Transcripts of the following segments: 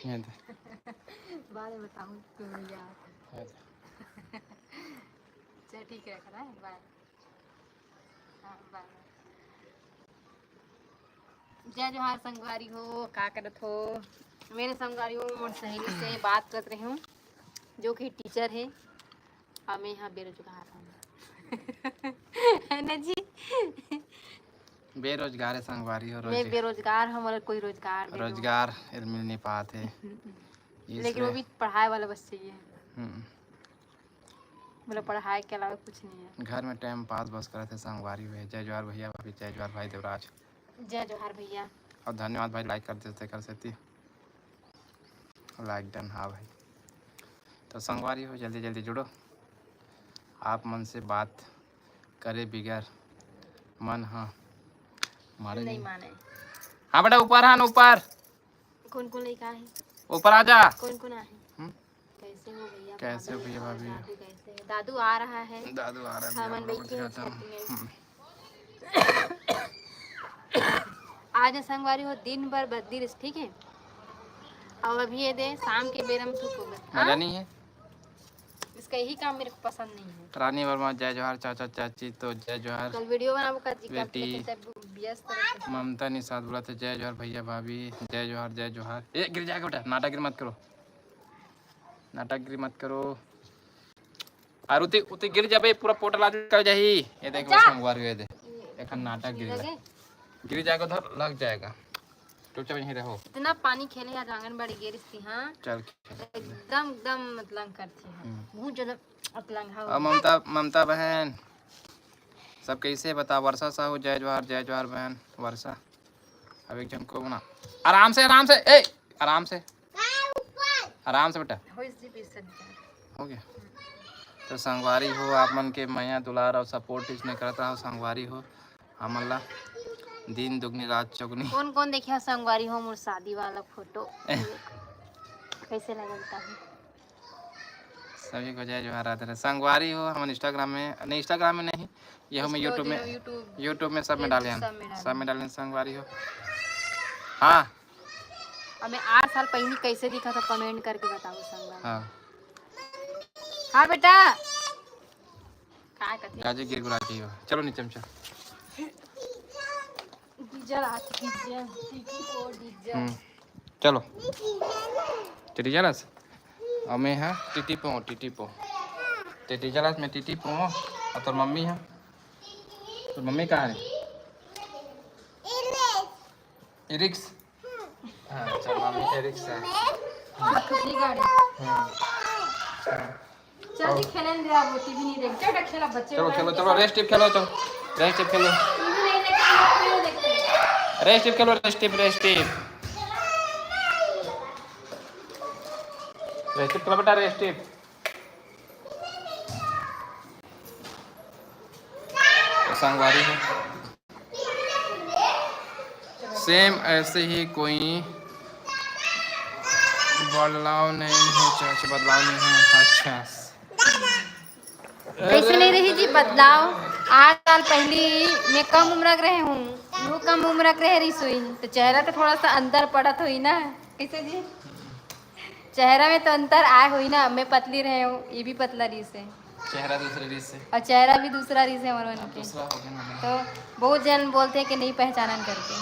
बाद में बताऊँ क्यों यार। चल ठीक है, रखना है, बाय। हाँ बाय। जय जोहार संगवारी हो, का करत हो? मेरे संगवारी हो, मोर सहेली से बात कर रही हूँ जो कि टीचर है और मैं यहाँ बेरोजगार हूँ। है ना जी? बेरोजगार है संगवारी हो। मैं बेरोजगार हूँ, मतलब कोई रोजगार दे दो। रोजगार मिल नहीं पाते लेकिन वो भी पढ़ाई वाला बस चाहिए, मतलब पढ़ाई के अलावा कुछ नहीं है। घर में टाइम पास बस करे थे संगवारी हुए। जय जोहार भैया भाभी, जय जोहार भाई देवराज। जय जोहार भैया। और धन्यवाद भाई, लाइक कर देते कर सकती लाइक डन। हाँ भाई, तो संगवारी हो जल्दी जल्दी जुड़ो। आप मन से बात करे बिगैर मन हाँ मारे नहीं माने। हाँ बेटा ऊपर हाँ ऊपर। कौन कौन लड़का है? ऊपर आ जा। कौन कौन है? कैसे हो भैया? कैसे हो भैया भाभी? दादू कैसे है? दादू आ रहा है। दादू आ रहा है। हमन बैठे हैं छत में। आज संगवारी हो दिन भर बदली, ठीक है? और अभी ये दे शाम के बेरम धूप होगा। मजा नहीं है इसका यही काम मेरे को पसंद नहीं है। रानी वर्मा जय जोहार। चाचा चाची तो जय जोहार। कल वीडियो बनाबो का जी बेटी ममता निषाद बोला था जय जोहार भैया भाभी, जय जोहार जय जोहार। ए गिर जाएगा बेटा, नाटक मत करो, नाटक मत करो। और उती गिर जाबे, पूरा पोटल आज कर जाही। ये देख बस संगवार ये दे एक नाटक गिर जाएगा, उधर लग जाएगा। चुपचाप यहीं रहो। इतना पानी खेले आज आंगनबाड़ी गिरी थी। हाँ चल एकदम एकदम मतलब करती है बहुत ज्यादा अतलंग। और ममता बहन सब कैसे बता। वर्षा साहू जय जोहार बहन वर्षा। अब एक जन को बना आराम से ए आराम से बेटा। हो गया। तो संगवारी हो आप मन के मैया दुलार और सपोर्ट इसने करता हो। संगवारी हो हमला दिन दुगनी रात चौगनी। कौन कौन देखिए संगवारी हो मोर शादी वाला फोटो कैसे लगता है? सभी को जय जोहार आते रहे। संगवारी हो हम इंस्टाग्राम में नहीं, ये हम यूट्यूब में सब में डाले हैं, सब में डाले संगवारी हो। हाँ अब मैं 8 साल पहले कैसे दिखा था कमेंट करके बताओ संगवारी। हाँ हाँ बेटा काय करती गाजी गिर गुरा की हो। चलो नीचे में चल। चलो टिटी जलस और मैं हाँ टिटी पो टिटी जलस में टिटी पो। और तो मम्मी है, तो मम्मी कहाँ है? इरिक्स। हाँ चल मम्मी इरिक्स है। चल खेलन दे, आप टीवी नहीं देखते बेटा, खेला बच्चे। चलो रेस्ट खेलो, चलो रेस्ट खेलो, रेस्ट खेलो, रेस्ट खेलो बेटा, रेस्ट। संगवारी है सेम ऐसे ही कोई बदलाव नहीं है। चाचा बदलाव नहीं है। अच्छा कैसे नहीं रही जी बदलाव? 8 साल पहले मैं कम उम्र के रहे हूँ, वो कम उम्र के रह रही सोई, तो चेहरा तो थोड़ा सा अंदर पड़ा हुई ना। कैसे जी चेहरा में तो अंतर आए हुई ना। मैं पतली रहे हूँ, ये भी पतला रीस है, चेहरा दूसरे रीस से और चेहरा भी दूसरा रीस है हमारे के। तो बहुत जन बोलते हैं कि नहीं पहचानन करके।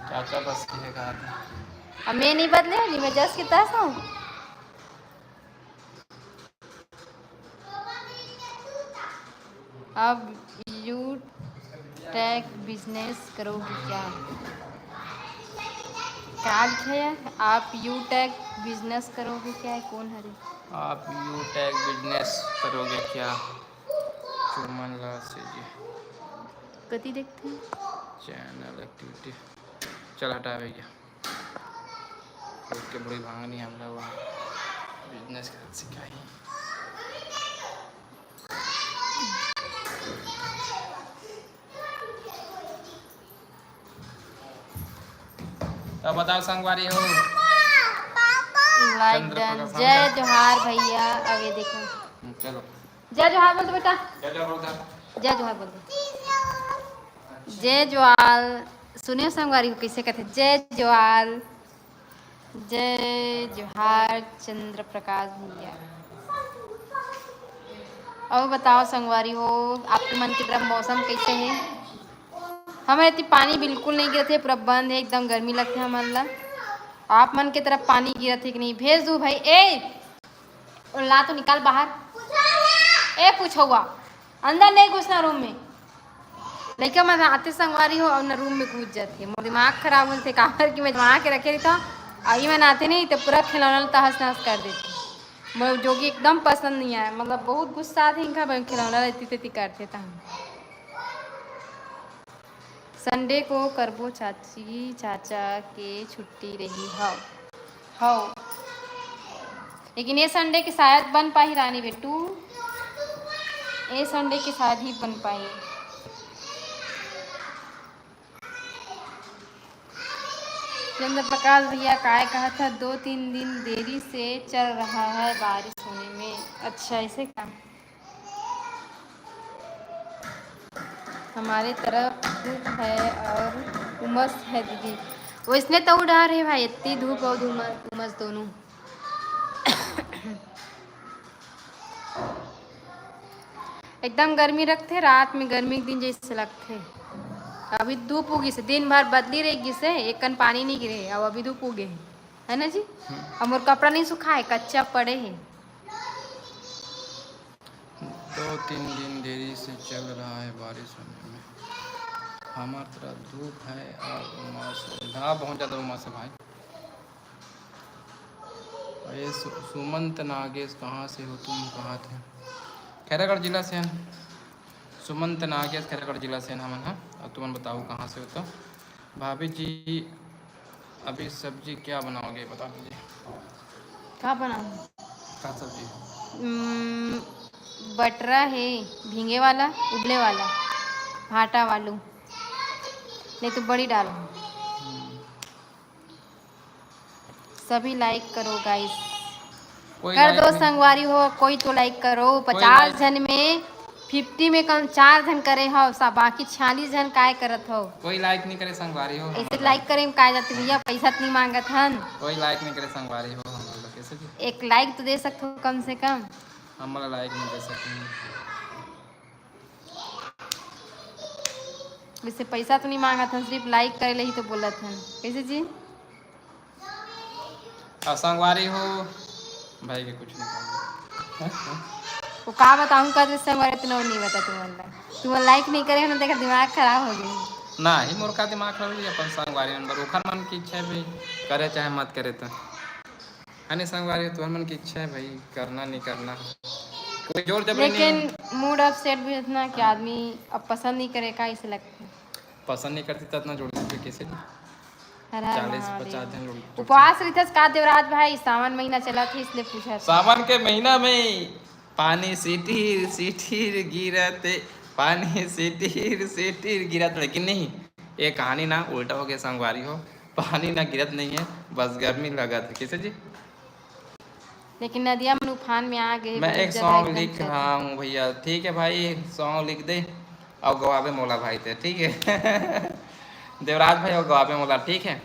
चाचा बस की है कहा था। अब मैं नहीं बदले जी, मैं जस की तस हूँ। अब यू टेक बिजनेस करोगे क्या? है आप यू टेक बिजनेस करोगे क्या? कौन हरे आप यू टेक बिजनेस करोगे क्या? चुमन लाल जी कति देखते हैं चैनल एक्टिविटी। चल हटा भैया, उसके बड़ी भांगनी हम लोग बिजनेस कर सिखाई। तो बताओ संगवारी हो। Like done. जय जोहार भैया। अब ये देखो, चलो जय जोहार बोल दो बेटा, जय जोहार बोल दो। जय जोहार। सुनियो संगवारी को कैसे कहते जय जोहार। जय जोहार चंद्र प्रकाश भैया। और बताओ संगवारी हो, आपके मन की तरफ मौसम कैसे है? हमारे इतनी पानी बिल्कुल नहीं गिरते, पूरा बंद है, एकदम गर्मी लगती है हमारा। आप मन की तरफ पानी गिरत है कि नहीं? भेज दूँ भाई? ला तो निकाल बाहर। पूछो हुआ अंदर नहीं घुसना रूम में। लड़का मैं आते संगवारी हो और न रूम में घुस जाती है। मोर दिमाग खराब होते काबर कि मैं जमा के रखे रहता आई मैं आते नहीं तो पूरा खिलौना तहस नहस कर देती। जो कि एकदम पसंद नहीं आया, मतलब बहुत गुस्सा आती इनका खिलौना रहती तेती करते था। संडे को करबो चाची चाचा के छुट्टी रही हो लेकिन ये संडे के शायद बन पाई रानी बेटू, ये संडे के शायद ही बन पाई। चंद्र प्रकाश भैया काय कहा था 2-3 दिन देरी से चल रहा है बारिश होने में। अच्छा ऐसे का? हमारे तरफ धूप है और उमस है दीदी। वो इसने तो उड़ा रहे भाई, इतनी धूप और उमस दोनों। एकदम गर्मी रखते, रात में गर्मी के दिन जैसे लगते। अभी धूप उगी से दिन भर बदली रहेगी से एक कन पानी नहीं गिरे, अब अभी धूप उगे है ना जी। अब मोर कपड़ा नहीं सूखा है, कच्चा पड़े हैं। 2-3 दिन देरी से चल रहा है बारिश होने में। हमारी तरफ धूप है और उमस है। हाँ बहुत ज़्यादा उमस है भाई। ये सुमंत नागेश कहाँ से हो तुम? कहाँ थे? खैरागढ़ जिला से हैं सुमंत नागेश, खैरागढ़ जिला से हम। हाँ अब तुम बताओ कहाँ से हो? तो भाभी जी अभी सब्जी क्या बनाओगे बता दीजिए। क्या बनाऊँ? क्या सब्जी? बटरा है, भींगे वाला, उबले वाला, भाटा वालू, नहीं तो बड़ी डालो। सभी लाइक करो गाइस, कर दो संगवारी हो, कोई तो लाइक करो। 50 जन में 50 में कम 4 जन करे हो, सब बाकी 46 जन काय करत हो? कोई लाइक नहीं करे संगवारी हो। ऐसे लाइक करे काय जाते भैया, पैसा नहीं मांगत हन। कोई लाइक नहीं करे संगवारी हो। हम कैसे जी? एक लाइक तो दे सकते हो कम से कम। हम लाइक नहीं दे सकते। वैसे पैसा तो नहीं मांगा था, सिर्फ लाइक करे ही तो बोला था। कैसे जी? संगवारी हो भाई के कुछ नहीं वो का बताऊँ कर संगवारी तो नहीं बता तुम लाइक नहीं करे ना, देखा दिमाग खराब हो गई ना ही मोर का दिमाग खराब हो गया। अपन संगवारी नंबर ओखर मन की इच्छा है भाई, करे चाहे मत करे तो है नहीं। संगवारी तुम्हारे मन की इच्छा है भाई, करना नहीं करना कोई जोर जबरदस्ती नहीं। लेकिन मूड अपसेट भी इतना कि आदमी अब पसंद नहीं करे का इसे लगता है। पसंद नहीं करती तो इतना जोड़ देते कैसे? 40-50 जन लोग उपवास रिथस का देवराज भाई, सावन महीना चला था इसलिए पूछा। सावन के महीना में पानी सीटीर सीटीर गिरते, पानी सीटीर सीटीर गिरत, लेकिन नहीं ये कहानी ना उल्टा हो गया संगवारी हो। पानी ना गिरत नहीं है, बस गर्मी लगत। कैसे जी? लेकिन नदिया में उफान में आ गए। मैं एक सॉन्ग लिख रहा हूँ भैया, ठीक है भाई? सॉन्ग लिख दे और गवाबे मोला भाई थे, ठीक है? देवराज भाई और गवाबे मोला, ठीक है?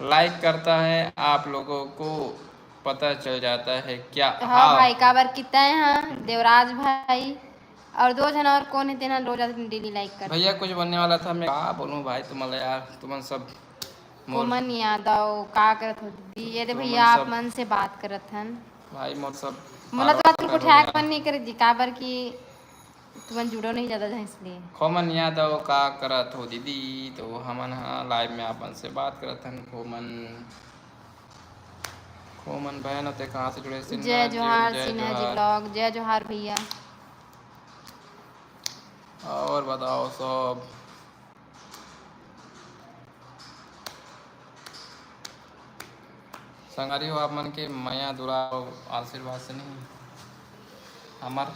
लाइक करता है आप लोगों को पता चल जाता है क्या? हाँ भाई काबर कितना है? हाँ देवराज भाई और 2 जन और कौन है तेना रोज डेली लाइक कर। भैया कुछ बनने वाला था, मैं क्या बोलूँ भाई तुम्हारा यार, तुम सब मन यादव का करत हो दीदी? ये भैया आप मन से बात करत हन भाई। मोर सब मोला तो तुमको ठैक मन नहीं करे जी, काबर की तुम जुड़ो नहीं ज्यादा है इसलिए। खोमन यादव का करत हो दीदी? तो हमन हाँ लाइव में अपन से बात करत हन। खोमन बहन होते कहाँ से जुड़े? जय जोहार सिन्हा जी ब्लॉग, जय जोहार भैया। और बताओ सब। संगारी हो आप मन के माया दुरा आशीर्वाद से नहीं हमार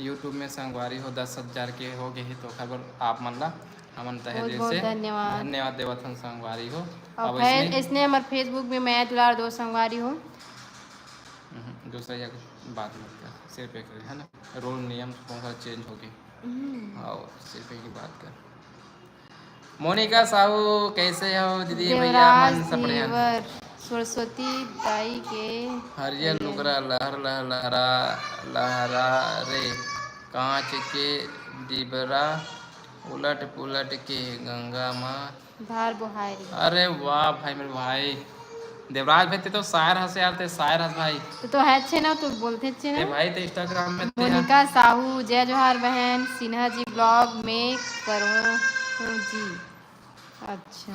यूट्यूब में संगवारी हो 10,000 के हो गए तो खबर आप मन ला हमन तहे दिल से धन्यवाद देवत हन संगवारी हो। अब इसने हमारे फेसबुक में मैं दुलार 2 संगवारी हो। दूसरा या बात मत कर, सिर्फ एक है ना रूल नियम कौन सा चेंज हो गए और सिर्फ एक ही बात कर। मोनिका साहू कैसे हो दीदी भैया देवराज मन सब बढ़िया धीवर सरस्वती दाई के हरियर भैया लुगरा लहर लहर लहरा लहरा रे कांच के डिबरा उलट पुलट के गंगा माँ भार बुहारी। अरे वाह भाई मेरे भाई देवराज भाई ते तो शायर हंसे यार ते शायर हंस भाई तो है अच्छे ना, तो बोलते अच्छे ते ना। भाई ते इंस्टाग्राम में ते मोनिका साहू जय जोहार बहन सिन्हा जी ब्लॉग में करो जी। अच्छा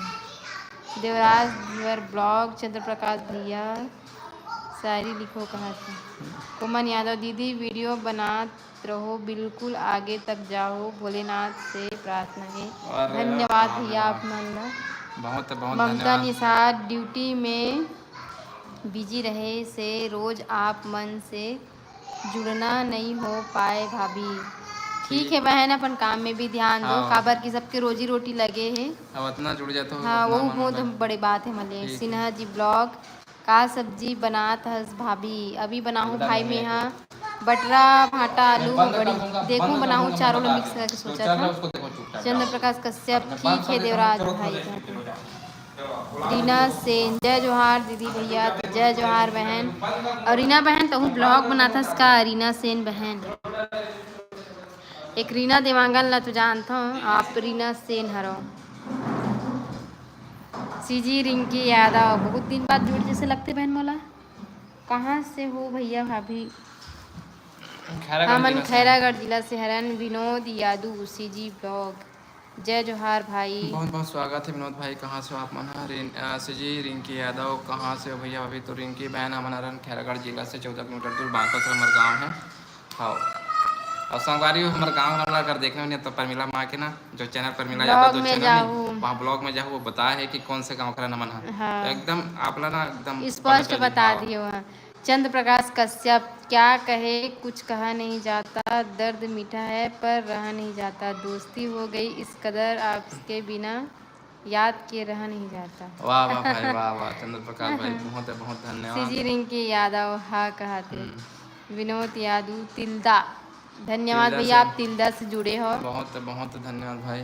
देवराज धीवर ब्लॉग चंद्र प्रकाश भैया शायरी लिखो कहा था। कुमन यादव दीदी वीडियो बनात रहो बिल्कुल आगे तक जाओ भोलेनाथ से प्रार्थना है। अरे धन्यवाद वाह भैया वाह आप मानना। बहुत बहुत ममता धन्यवाद निषाद ड्यूटी में बिजी रहे से रोज आप मन से जुड़ना नहीं हो पाए भाभी। ठीक है बहन अपन काम में भी ध्यान दो हाँ। काबर की सबके रोजी रोटी लगे हैं। अब इतना जुड़ जाते हो हाँ वो उतना वो मन तो लग- बड़ी बात है मले। ठीक है। सिन्हा जी ब्लॉग का सब्जी बनात हस भाभी अभी बनाऊँ भाई में यहाँ बटरा भाटा आलू मैं बंद कर बड़ी दूंगा, देखूँ बंद कर बनाऊँ दूंगा, चारों मैं लोग बता मिक्स दूं। करके जो सोचा चल रहा है था। उसको देखो चुपचाप चंद्र जाओ। प्रकाश कश्यप अपने ठीक बंद है कर देवराज देता हूँ, भाई तुरंत कहते हो हैं। जाएगा। रीना सेन जय जोहार दीदी भैया जय जोहार बहन। और रीना बहन तो ब्लॉग बनाता इसका रीना सेन बहन। एक रीना देवांगन ला तो जानता हूँ आप रीना सेन हरो। सीजी रिंकी यादव बहुत दिन बाद जुड़ जैसे लगते बहन मोला। कहाँ से हो भैया भाभी। खैरागढ़ हमन जिला से हैं। खैरागढ़ जिला से हरन विनोद यादव सीजी ब्लॉग जय जोहार भाई। बहुत बहुत स्वागत है विनोद भाई कहाँ से हो आप मन सिजी रिंकी यादव कहाँ से हो भैया अभी तो रिंकी बहन हमारा रन खैरागढ़ जिला से 14 किलोमीटर दूर बांका से हमारा गाँव है। हाँ और संगवारी हमारे गाँव वाला अगर देखने में नहीं तो परमिला माँ के ना जो चैनल परमिला यादव ब्लॉग जो में चैनल जाऊँ नहीं वहाँ ब्लॉग में जाओ वो बताया है कि कौन से गाँव का नमन है हाँ तो एकदम आप लोग ना एकदम पता स्पष्ट चली बता हाँ दिए वहाँ। चंद्र प्रकाश कश्यप क्या कहे कुछ कहा नहीं जाता दर्द मीठा है पर रहा नहीं जाता दोस्ती हो गई इस कदर आपके बिना याद किए रहा नहीं जाता। वाह वाह भाई वाह वाह चंद्र प्रकाश भाई बहुत धन्यवाद सीजी रिंकी यादव हाँ कहते। विनोद यादव तिल्दा धन्यवाद तिल्दा भैया से आप तिल्दा से जुड़े हो। बहुत धन्यवाद भाई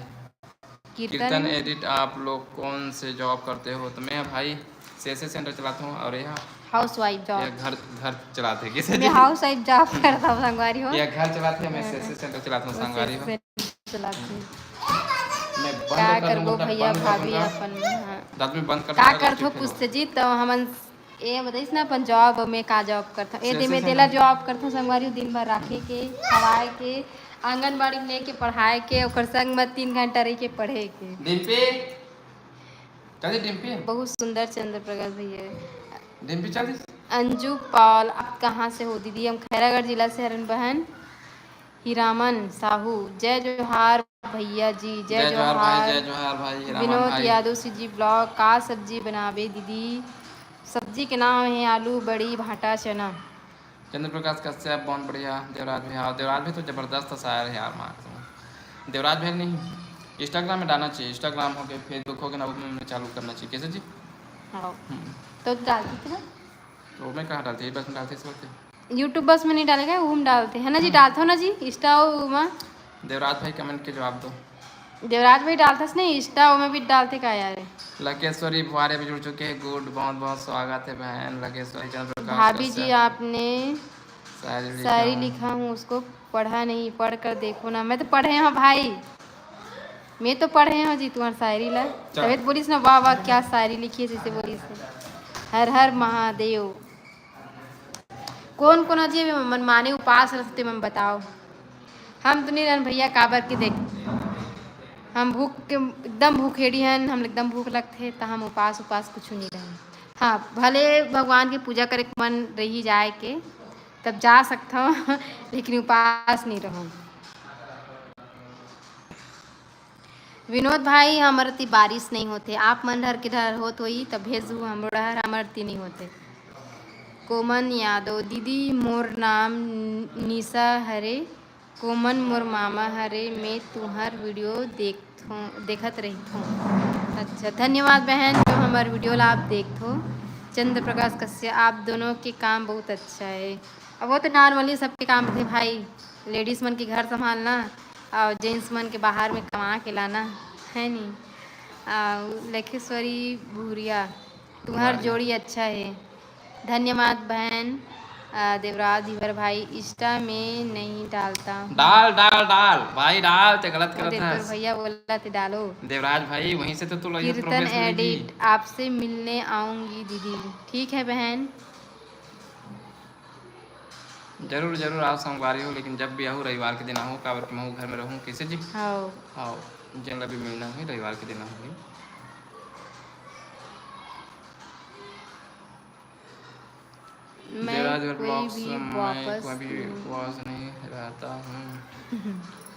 कीर्तन कीर्तन एडिट आप लोग कौन से जॉब करते हो तो मैं भाई सीएसए सेंटर चलाता हूँ और यहाँ हाउस वाइफ यह जॉब। घर चलाते हैं किसे मैं हाउस वाइफ जॉब करता हूँ संगवारी हो। यह घर चलाते हैं मैं सीएसए सेंटर चलाता हूँ संगवारी हो चलाती हूँ। मैं क्या बंद कर करबो दूंगा भैया बंद कर भाभी दूंगा अपन हाँ। दांत में बंद कर का दूंगा करथो पूछते जी तो हमन ये बताइस ना अपन जॉब में का जॉब करथा ए दे में तेला जॉब करथो संगवारी दिन भर राखे के खवाए के आंगनबाड़ी में लेके पढ़ाए के ओकर संग में 3 घंटा रह के पढ़े के। डिम्पी चल डिम्पी बहुत सुंदर चंद्र प्रकाश भैया। डिम्पी चल अंजू पॉल आप कहाँ से हो दीदी। हम खैरागढ़ जिला से हरन बहन। हीरामन साहू जय जोहार भैया जी जय जोहार भाई रामन विनोद भाई यादव सीजी ब्लॉग का सब्जी बनावे दीदी। सब्जी के नाम है आलू बड़ी भाटा चना। चंद्र प्रकाश कश्यप बहुत बढ़िया देवराज भाई हाँ देवराज भाई तो जबरदस्त शायर है यार मार देवराज भाई नहीं इंस्टाग्राम में डालना चाहिए इंस्टाग्राम हो गया फेसबुक हो गया ना उसमें चालू करना चाहिए कैसे जी हाँ तो डालती थी ना तो वो मैं कहाँ डालती है बस में डालती इस वक्त यूट्यूब बस में नहीं डालेगा वो हम डालते हैं ना जी डालते हो ना जी इंस्टा में। देवराज भाई कमेंट के जवाब दो देवराज भाई डालता नहीं इंस्टा में भी डालते का यार। लकेश्वरी बुआरे भी जुड़ चुके हैं गुड बहुत स्वागत है बहन लकेश्वरी चंद्र प्रकाश भाभी जी आपने शायरी शायरी लिखा हूँ उसको पढ़ा नहीं पढ़ कर देखो ना। मैं तो पढ़े हूँ भाई मैं तो पढ़े हूँ जी तुम्हारी शायरी ला तबियत बोलीस ना वाह वाह क्या शायरी लिखी है जैसे बोलीस हर हर महादेव। कौन कौन जी मन माने उपास रखते मन बताओ। हम तो नहीं रहन भैया काबर के देख हम भूख के एकदम भूखेड़ी हन हम एकदम भूख लगते तो हम उपास कुछ नहीं रहें। हाँ भले भगवान की पूजा करे के मन रही जाए के तब जा सकता हूँ लेकिन उपास नहीं रहूँ। विनोद भाई हमारे ती बारिश नहीं होते आप मन डर के डर होत होई तब भेजू हम डर हमारे ती नहीं होते। कोमन यादव दीदी मोर नाम निशा हरे कोमन मोर मामा हरे मैं तुम्हार वीडियो देखत रही हूँ। अच्छा धन्यवाद बहन जो हमारे वीडियो ला आप देखो। चंद्र प्रकाश कश्यप आप दोनों के काम बहुत अच्छा है। अब वो तो नॉर्मली सबके काम थे भाई लेडीज़ मन के घर संभालना और जेंट्स मन के बाहर में कमा के लाना है नहीं। लखेश्वरी भूरिया, तुम्हार जोड़ी अच्छा है। धन्यवाद बहन। देवराज धीवर भाई, इंस्टा में नहीं डालता हूँ। डाल डाल डाल भाई डाल, ते गलत वो करत देवर हस भैया बोला थे डालो। देवराज भाई, वहीं से तो कीर्तन प्रोग्रेस मिलेगी। एडिट, आपसे मिलने आऊंगी दीदी। ठीक है बहन। जरूर जरूर आओ, सोमवारी हो, लेकिन जब भी आहू रविवार के दिन आहू, काबर कि मैं घर में रहूँ कैसे जी। हाँ आओ, जंगल भी मिलना हुई रविवार के दिन आहूँगी। देवराज मैं ब्लॉग्स कोई भी मैं वापस कभी उपवास नहीं रहता हूँ।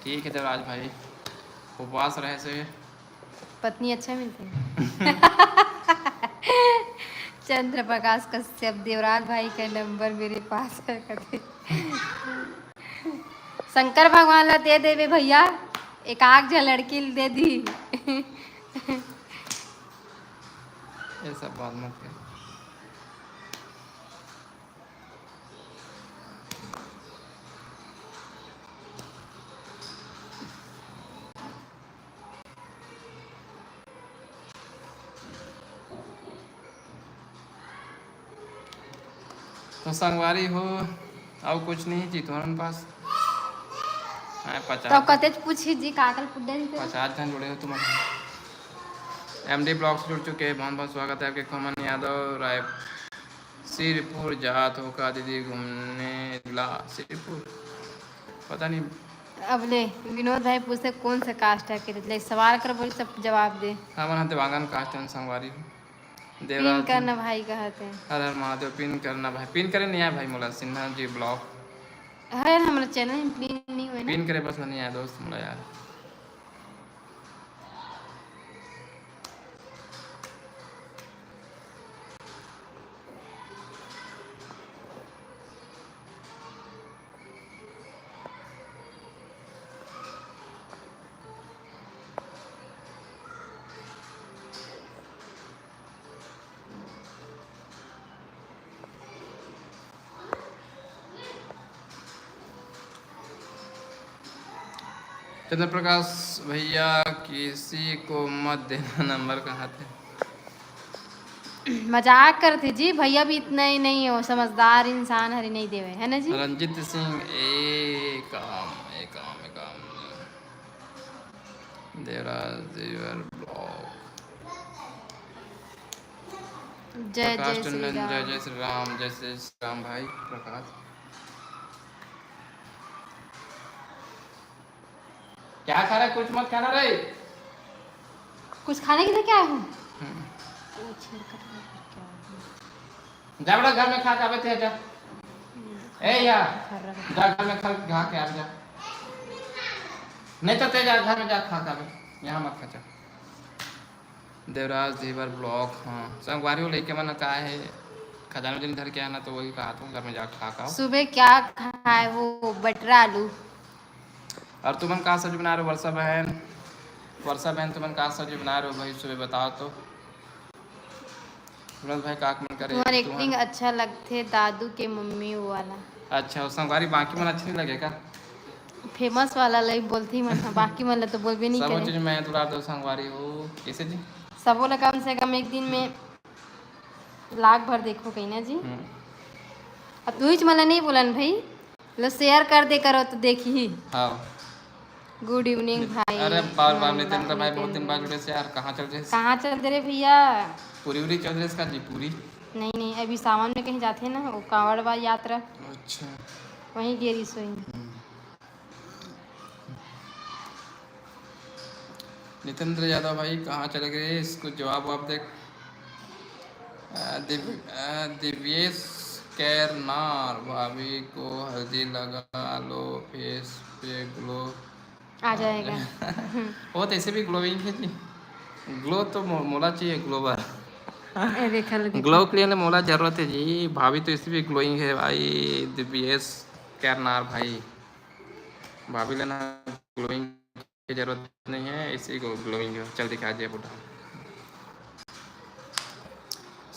ठीक है देवराज भाई, उपवास रहे से पत्नी अच्छा मिलती है। चंद्र प्रकाश कश्यप, देवराज भाई का नंबर मेरे पास है कभी। शंकर भगवान ला दे देवे भैया, एक आग झ लड़की दे दी। ये सब बात मत कर। तो संगवारी हो, अब कुछ नहीं जी तुम्हारे पास। हाँ, तो 50 कते पूछी जी काकल पुड्डे 50 जन जुड़े हो तुम्हारे। एमडी ब्लॉग से जुड़ चुके हैं, बहुत बहुत स्वागत है आपके। कमन यादव राय सिरपुर जात हो का दीदी घूमने ला सिरपुर, पता नहीं। अब ले विनोद भाई पूछते कौन सा कास्ट है के सवाल कर बोली सब जवाब दे। हाँ मन हते वांगन कास्ट संगवारी हो। पिन देवराज करना भाई कहते हैं। हर हर महादेव, पिन करना भाई, पिन करे नहीं आया भाई मोला सिन्हा जी ब्लॉग है हमारा चैनल में पिन नहीं हुआ ना। पिन करे बस नहीं आया दोस्त मोला यार। चंद्र प्रकाश भैया, किसी को मत देना नंबर, कहाँ थे। मजाक करते जी, भैया भी इतना ही नहीं हो, समझदार इंसान हरी नहीं देवे है ना जी। रंजित सिंह एक काम देवराज देवर ब्लॉग, जय प्रकाश जय श्री टंडन, जय राम। जय श्री राम, जय श्री राम भाई प्रकाश। क्या खा रहा है, कुछ मत खाना रे। कुछ खाने के लिए क्या है? जा बड़ा घर में खा के आवे थे जा। ए यार जा घर में खा के आ जा, नहीं तो ते जा घर में जा खा के आवे, यहाँ मत खा जा। देवराज देवर ब्लॉग, हाँ संगवारी हो लेके मन का है खजाना दिन धर के आना, तो वही कहा था घर में जा खा का। सुबह क्या खाए हो? बटर आलू। और तुमन का सब्जी बना रहे हो वर्षा बहन? वर्षा बहन तुमन का सब्जी बना रहे हो भाई सुबह बताओ तो। भाई का मन करे तुम्हारी एक्टिंग अच्छा लगते, दादू के मम्मी वाला। अच्छा संगवारी बाकी मन अच्छी नहीं लगेगा? फेमस वाला लई बोलती मन, बाकी मन तो बोलबे नहीं सब करे। चीज मैं तुला दो संगवारी हो कैसे जी। सबो ला कम से कम एक दिन में लाख भर देखो कहीं ना जी। अब तू ही मला नहीं बोलन भाई, लो शेयर कर दे करो तो देखी। हाँ गुड इवनिंग भाई। अरे बार बार नितिन तो भाई बहुत दिन बाद जुड़े से यार, कहाँ चल रहे? कहाँ चल रहे भैया? पूरी उरी चल रही इसका जी पूरी? नहीं नहीं, अभी सावन में कहीं जाते हैं ना, वो कांवड़ यात्रा, अच्छा वहीं गेरी सोई। नितेंद्र यादव भाई कहाँ चले गए, इसको जवाब आप देख। दिव्येश कैरनार, भाभी को हल्दी लगा लो फेस पे ग्लो आ जाएगा। वो तो ऐसे भी ग्लोइंग है जी, ग्लो तो मोला चाहिए ग्लोबर। ग्लो के लिए मोला जरूरत है जी, भाभी तो इसी भी ग्लोइंग है भाई। दिव्येश कैरनार भाई, भाभी लेना ग्लोइंग की जरूरत नहीं है, इसी को ग्लोइंग है। चल दिखा दिया बुढ़ा।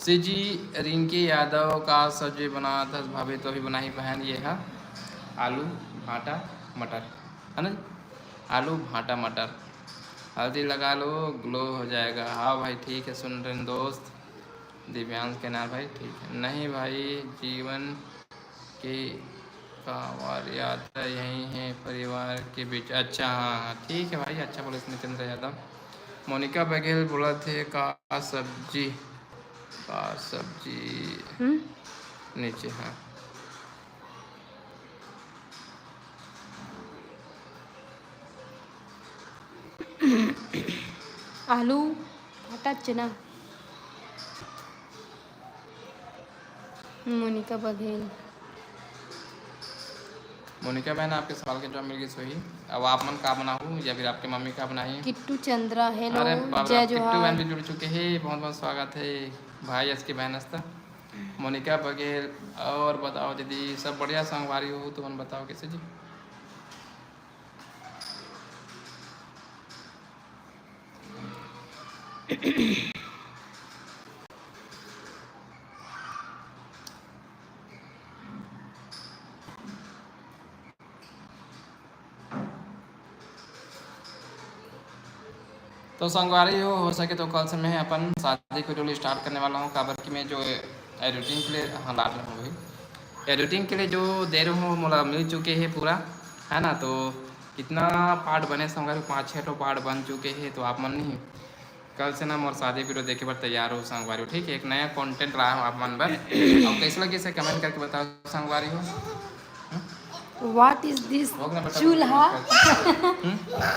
जी रिंकी यादव का सब्जी बना था भाभी, तो अभी बनाई बहन। ये है आलू भाटा मटर है ना, आलू भाटा मटर। हल्दी लगा लो, ग्लो हो जाएगा। हाँ भाई ठीक है, सुन रहे हैं दोस्त। दिव्यांश के नाम भाई ठीक है। नहीं भाई, जीवन की कांवड़ यात्रा यही है परिवार के बीच। अच्छा हाँ हाँ ठीक है भाई, अच्छा बोले नितेंद्र यादव। मोनिका बघेल बोला थे का सब्जी, का सब्जी नीचे। हाँ आलू आटा चना। मोनिका बघेल। मोनिका बहन, आपके सवाल के जवाब मिल गई सही। अब आप मन का बनाऊँ या फिर आपकी मम्मी का बनाई? किट्टू चंद्रा हेलो अरे बाबा, जय किट्टू जोहार। बहन भी जुड़ चुके हैं, बहुत बहुत स्वागत है भाई। इसकी बहन हस्ता मोनिका बघेल। और बताओ दीदी, सब बढ़िया संगवारी हो तो मन बताओ कैसे जी? तो संगवारी हो सके तो कल से मैं अपन शादी को जो स्टार्ट करने वाला हूँ। काबर की मैं जो एडिटिंग के लिए, हाँ लाट रहा हूँ भाई, एडिटिंग के लिए जो दे रहा हूँ मतलब मिल चुके हैं पूरा, है ना। तो कितना पार्ट बने संगवारी, 5-6 तो पार्ट बन चुके हैं। तो आप मन नहीं, कल से ना मोर शादी वीडियो देखे पर तैयार हो संगवारी हो, ठीक है। एक नया कंटेंट लाया हूँ आप मन पर। और कैसे लगे इसे कमेंट करके बताओ संगवारी हो। व्हाट इज दिस हो गया बेटा, चूल्हा?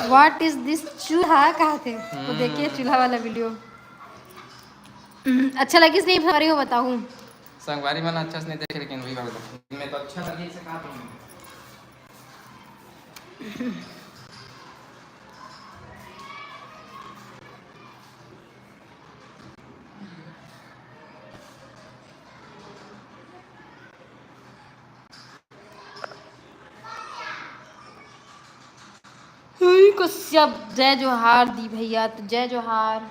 व्हाट इज दिस चूल्हा कहा थे तो देखिए चूल्हा वाला वीडियो। अच्छा लगी नहीं सारी हो बताऊं। संगवारी मन अच्छा से नहीं देखे, लेकिन वही वाला मैं तो अच्छा लगी से कहा तुमने। को सब जय जोहार दी भैया, तो जय जोहार।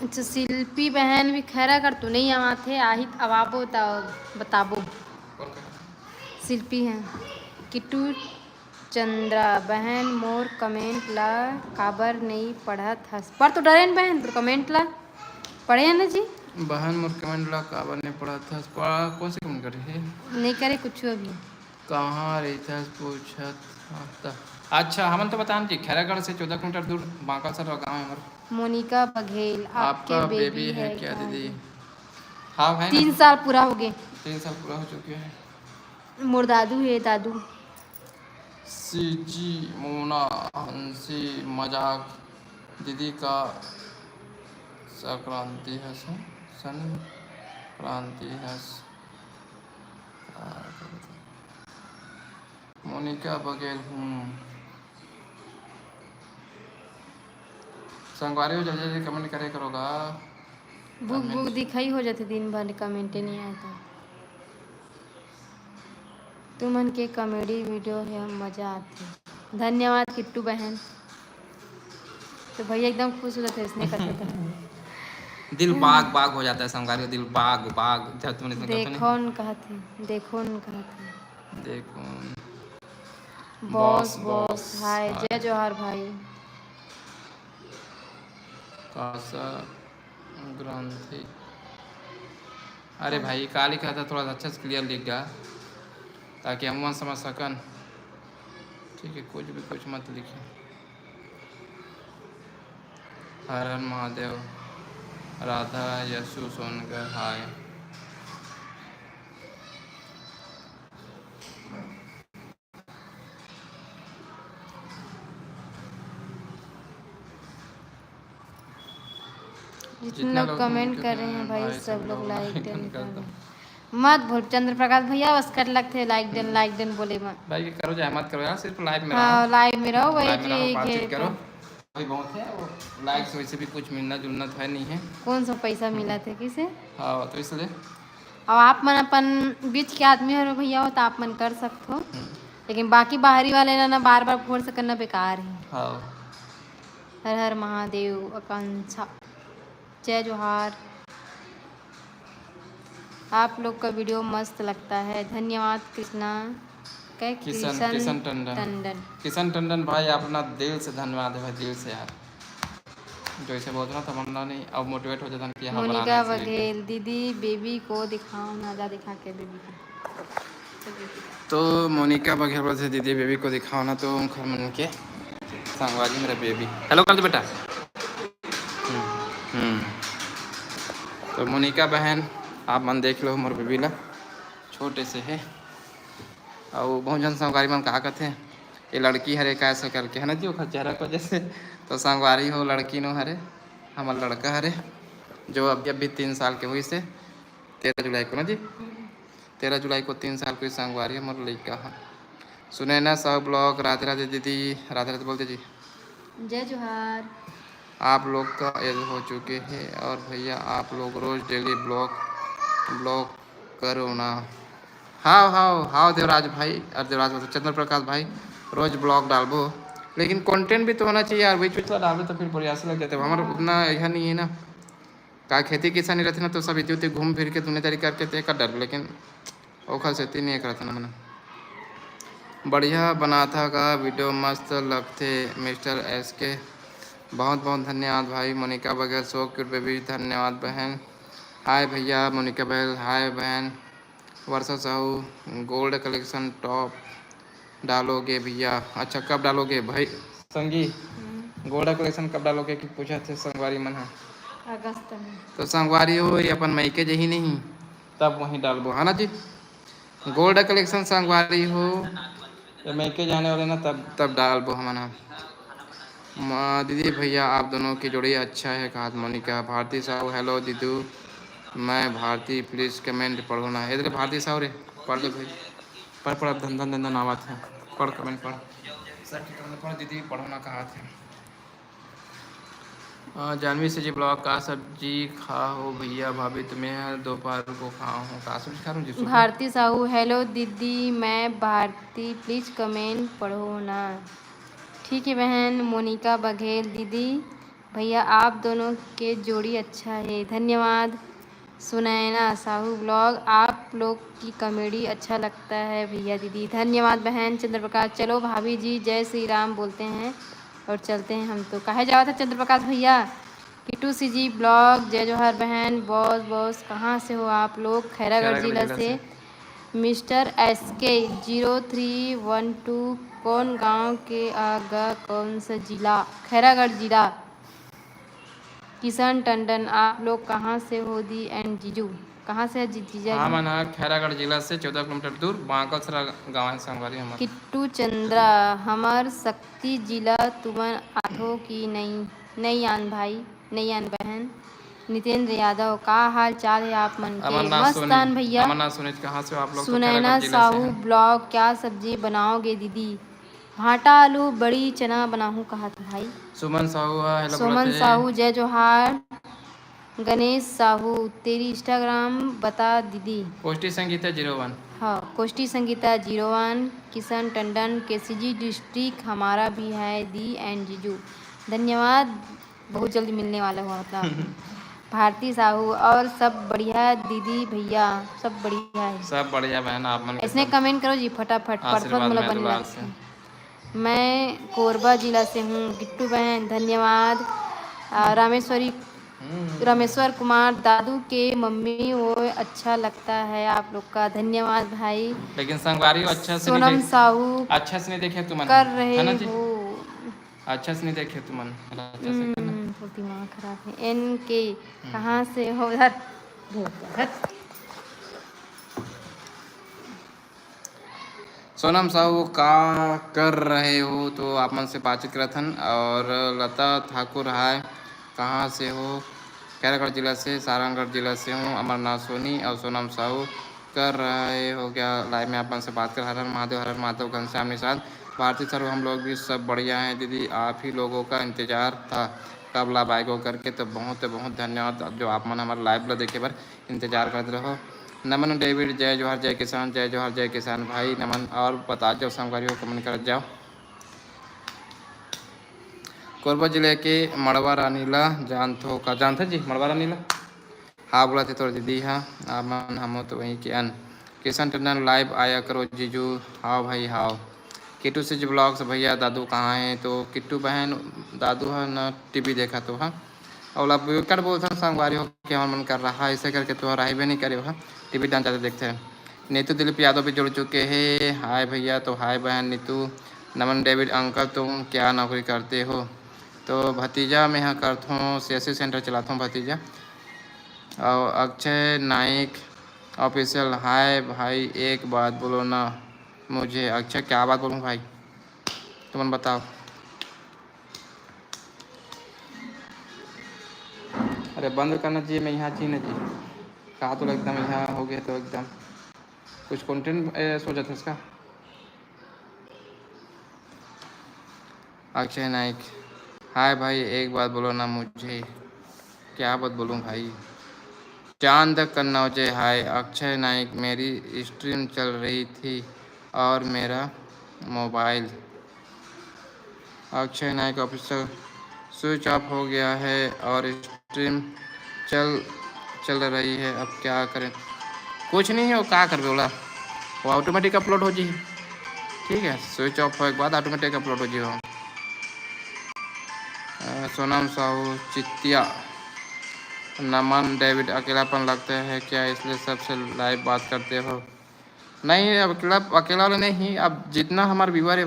अच्छा शिल्पी बहन भी खैरा कर तू नहीं आवा थे आहित अवाबो बताबो। शिल्पी हैं किट्टू चंद्रा बहन मोर कमेंट ला काबर नहीं पढ़त हस पर तो डरे बहन तो कमेंट ला पढ़े हैं ना जी। बहन मोर कमेंट ला काबर नहीं पढ़ा था, कौन से कमेंट करे है? नहीं करे कुछ अभी। कहाँ रहता पूछत था। अच्छा हमन तो बताएं जी, खैरागढ़ से 14 किलोमीटर दूर बांका सर गाँव है हमारा। मोनिका बघेल आपका बेबी है क्या दीदी? हाँ भाई 3 साल पूरा हो गए। 3 साल पूरा हो चुके हैं। मोर दादू है दादू। सीजी मोना हंसी मजाक दीदी का संक्रांति है, संक्रांति है। मोनिका बघेल हूँ। संगवारी हो जल्दी जल्दी कमेंट करे करोगा। बुक बुक दिखाई हो जाते दिन भर कमेंट नहीं आता। तुमन के कॉमेडी वीडियो है मजा आती। धन्यवाद किट्टू बहन। तो भैया एकदम खुश हो जाते इसने करते थे। दिल बाग बाग हो जाता है संगवारी, दिल बाग बाग जब तुमने इसमें देखो न कहते देखो न कहते देखो। बॉस बॉस हाय जय जोहार भाई। कासा ग्रंथि, अरे भाई का लिखा था थोड़ा अच्छा से क्लियर लिख गा ताकि हम समझ सकन, ठीक है। कुछ भी कुछ मत लिखे। हर हर महादेव, राधा यशु सोनकर हाय। जितने लोग कमेंट कर रहे हैं भाई सब लोग लाइक डन कर दो। मत भूल चंद्र प्रकाश भैया बस कर लगते लाइक डन बोले मत भाई करो चाहे मत करो यार, सिर्फ लाइव में हाँ रहो। लाइव में रहो वही लाइव में रहो, ठीक बातचीत है। करो। अभी बहुत है वो लाइक्स, वैसे भी कुछ मिलना जुलना तो है नहीं है। कौन सा पैसा मिला थे किसे? हाँ तो इसलिए और आप मन अपन बीच के आदमी हो भैया हो तो आप मन कर सकते हो, लेकिन बाकी बाहरी वाले ना बार बार फोर्स करना बेकार है। हाँ हर हर महादेव आकांक्षा, जय जोहार। आप लोग का वीडियो मस्त लगता है, धन्यवाद। कृष्णा क्या किशन टंडन, किशन टंडन भाई अपना दिल से धन्यवाद है भाई, दिल से यार। जो इसे बोल रहा था मरना नहीं, अब मोटिवेट हो जाता कि हाँ बनाना मोनिका है इसे वीडियो। बघेल दीदी बेबी को दिखाओ ना, जा दिखा के बेबी को। तो मोनिका बघेल बोलते दीदी बेबी को दिखाओ ना, तो घर मन के संगवारी मेरा बेबी हेलो कर दे बेटा। हम्म। तो मोनिका बहन आप मन देख लो मोर बेबी ला, छोटे से है और बहुत जन संगवारी मन कहा कहते ये लड़की हरे कैसे करके है ना जी, ओखर चेहरा को जैसे तो संगवारी हो लड़की नो हरे, हमार लड़का हरे जो अभी 3 साल के हुई से 13 जुलाई को ना जी, 13 जुलाई को 3 साल की संगवारी है मोर लड़का है। सुनैना साहू ब्लॉग, राधे राधे दीदी, राधे राधे बोलते जी। जय जोहार। आप लोग का एज हो चुके हैं और भैया आप लोग रोज डेली ब्लॉग करो ना। हाँ हाँ हाँ देवराज भाई, और देवराज मतलब चंद्र प्रकाश भाई, रोज ब्लॉग डालबो लेकिन कंटेंट भी तो होना चाहिए यार, बीच बीच डालो तो फिर प्रयास लग जाते हैं। हमारा उतना यह नहीं है ना, का खेती किसानी रहती ना तो सब इतनी उतनी घूम फिर के दुनियादारी करके तो कर डर, लेकिन ओखा से नहीं करता ना मना। बढ़िया बना था का वीडियो मस्त लगते मिस्टर एस के, बहुत बहुत धन्यवाद भाई। Monika Baghel so cute baby, धन्यवाद बहन। हाय भैया मोनिका बघेल, हाय बहन। Varsha Sahu gold collection top डालोगे भैया, अच्छा कब डालोगे भाई संगी, गोल्ड कलेक्शन कब डालोगे कि पूछा थे संगवारी मन है अगस्त में। तो संगवारी हो ये अपन मई के जही नहीं तब वहीं डालबो है ना जी। गोल्ड कलेक्शन संगवारी हो या मई के जाने वाले ना तब डालबो हम दीदी भैया आप दोनों की जोड़ी अच्छा है कहा मोनिका। भारती साहू हेलो दीदू मैं भारती प्लीज़ कमेंट पढ़ो ना, इधर भारती साहू रे पढ़ लो भाई, पढ़ धन धन धन धन आवाज है, पढ़ कमेंट पढ़ सर की कमेंट पढ़ दीदी पढ़ो ना कहा थे। जानवी से जी ब्लॉग का सब्जी खा हो भैया, भाभी तुम्हें दोपहर को खाओ हूँ का सब्जी खा रहा हूँ जी। भारती साहू हेलो दीदी मैं भारती प्लीज कमेंट पढ़ो ना। ठीक है बहन। मोनिका बघेल दीदी भैया आप दोनों के जोड़ी अच्छा है, धन्यवाद। सुनैना साहू ब्लॉग आप लोग की कॉमेडी अच्छा लगता है भैया दीदी, धन्यवाद बहन। चंद्र प्रकाश चलो भाभी जी जय श्री राम बोलते हैं और चलते हैं हम तो। कहे जावा था चंद्र प्रकाश भैया? किटू सी जी ब्लॉग जय जोहर बहन। बॉस बॉस कहाँ से हो आप लोग? खैरागढ़ जिला से। मिस्टर एस के 0312 कौन गांव के आगा कौन सा जिला? खैरागढ़ जिला। किशन टंडन आप लोग कहाँ से हो दी एंड जीजू? कहाँ से है जीजा? हाँ मना खैरागढ़ जिला से 14 किलोमीटर दूर बांकसरा गाँव है संगवारी हमारा। किट्टू चंद्रा हमार शक्ति जिला तुमन आठो की नहीं आन भाई नहीं आन बहन। नितेंद्र यादव का हाल चाल है आप मन के? मस्त आन भैया। कहाँ से आप लोग? सुनैना साहू ब्लॉग क्या सब्जी बनाओगे दीदी? भाटा आलू बड़ी चना बनाऊँ कहा था भाई। सुमन साहू हेलो सुमन साहू जय जोहार। गणेश साहू तेरी इंस्टाग्राम बता दीदी। कोष्टी संगीता 01। हाँ कोष्टी संगीता 01। किशन टंडन केसीजी डिस्ट्रिक्ट हमारा भी है दी एंड जीजू, धन्यवाद। बहुत जल्दी मिलने वाला हुआ मतलब। भारती साहू और सब बढ़िया दीदी भैया, सब बढ़िया है, सब बढ़िया बहन। आप मन इसने कमेंट करो जी फटाफट, परफेक्ट मतलब बनने लगता है। मैं कोरबा जिला से हूँ गिट्टू बहन, धन्यवाद। रामेश्वर कुमार दादू के मम्मी वो अच्छा लगता है आप लोग का, धन्यवाद भाई। लेकिन संगवारी अच्छा से सोनम साहू अच्छा से नहीं देखे तुम कर रहे हो, अच्छा से नहीं देखे तुम दिमाग खराब है। एन के कहाँ से हो? सोनम साहू का कर रहे हो? तो आप मन से बातचीत करत हन। और लता ठाकुर हाय कहाँ से हो? खैरागढ़ जिला से, सारंगढ़ जिला से हूँ। अमरनाथ सोनी और सोनम साहू कर रहे हो क्या लाइव में? आप मन से बात कर। हर हर महादेव घनश्याम निषाद भारती सर हम लोग भी सब बढ़िया हैं दीदी, आप ही लोगों का इंतज़ार था कब लाइव आएगो करके। तो बहुत बहुत धन्यवाद जो आप मन हमारे लाइव ला देखे बार इंतजार करते रहो। नमन डेविड जय जोहार जय किसान, जय जोहार जय किसान भाई नमन। और बता जाओ संगवारी हो, कमेंट कर जाओ। कोरबा जिले के मड़वा रानीला जानथो का, जानते जी मड़वा रानीला? हाँ बोला थे तोर दीदी। हाँ आमन हम तो वहीं के अन। किशन टंडन लाइव आया करो जीजू। हाँ भाई हाँ। किट्टू से ब्लॉग्स भैया दादू कहाँ हैं? तो किट्टू बहन दादू है ना टीवी देखा तो। हाँ और अब कर बोलते संगवारी हो क्या मन कर रहा है, ऐसे करके तो राय भी नहीं करे। हाँ टीवी डांस ज़्यादा देखते हैं। नीतू दिलीप यादव भी जुड़ चुके हैं। हाय भैया, तो हाय बहन नीतू। नमन डेविड अंकल तुम क्या नौकरी करते हो? तो भतीजा मैं यहाँ करता हूँ, CSC सेंटर चलाता हूँ भतीजा। और अक्षय नाइक ऑफिशियल। हाय भाई एक बात बोलो ना मुझे। अक्षय क्या बात बोलूँ भाई, तुम बताओ। अरे बंद करना चाहिए, मैं यहाँ चाहिए ना जी। कहा तो एकदम यहाँ हो गया तो एकदम कुछ कंटेंट सोचा था इसका। अक्षय नाइक हाय भाई एक बात बोलो ना मुझे। क्या बात बोलूँ भाई। चांद कन्नौजे हाय। अक्षय नाइक मेरी स्ट्रीम चल रही थी और मेरा mobile Akshay Naik official switch off हो गया है और स्ट्रीम चल रही है, अब क्या करें? कुछ नहीं है, वो क्या कर बोला, वो ऑटोमेटिक अपलोड हो जी। ठीक है स्विच ऑफ होने के बाद ऑटोमेटिक अपलोड हो जी। वो सोनम साहू चित्तिया। नमन डेविड अकेलापन लगता है क्या, इसलिए सबसे लाइव बात करते हो? नहीं अब अकेला वाला नहीं, अब जितना हमारे व्यूअर है